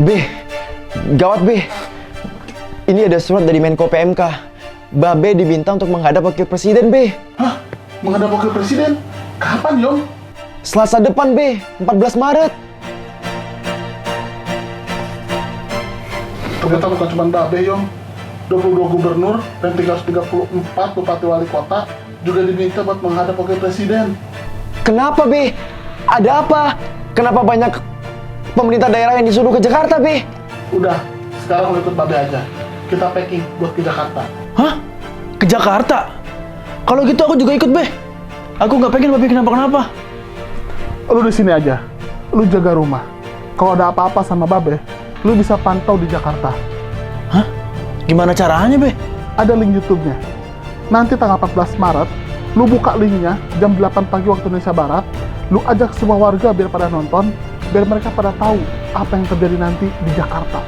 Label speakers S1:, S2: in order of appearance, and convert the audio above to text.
S1: Be, gawat Be. Ini ada surat dari Menko PMK. Babe diminta untuk menghadap wakil presiden, Be.
S2: Hah? Menghadap wakil presiden? Kapan, Yom?
S1: Selasa depan, Be. 14 Maret.
S2: Ternyata bukan cuma Babe, Yom. 22 gubernur dan 334 bupati wali kota juga diminta buat menghadap wakil presiden.
S1: Kenapa, Be? Ada apa? Kenapa banyak pemerintah daerah yang disuruh ke Jakarta, Be?
S2: Udah, sekarang lo ikut Babe aja. Kita packing buat ke Jakarta.
S3: Hah? Ke Jakarta? Kalau gitu aku juga ikut, Be. Aku nggak pengen Babe kenapa-kenapa.
S2: Lu di sini aja. Lu jaga rumah. Kalau ada apa-apa sama Babe, lu bisa pantau di Jakarta.
S3: Hah? Gimana caranya, Be?
S2: Ada link YouTube-nya. Nanti tanggal 14 Maret, lu buka linknya jam 8 pagi waktu Indonesia Barat. Lu ajak semua warga biar pada nonton, biar mereka pada tahu apa yang terjadi nanti di Jakarta.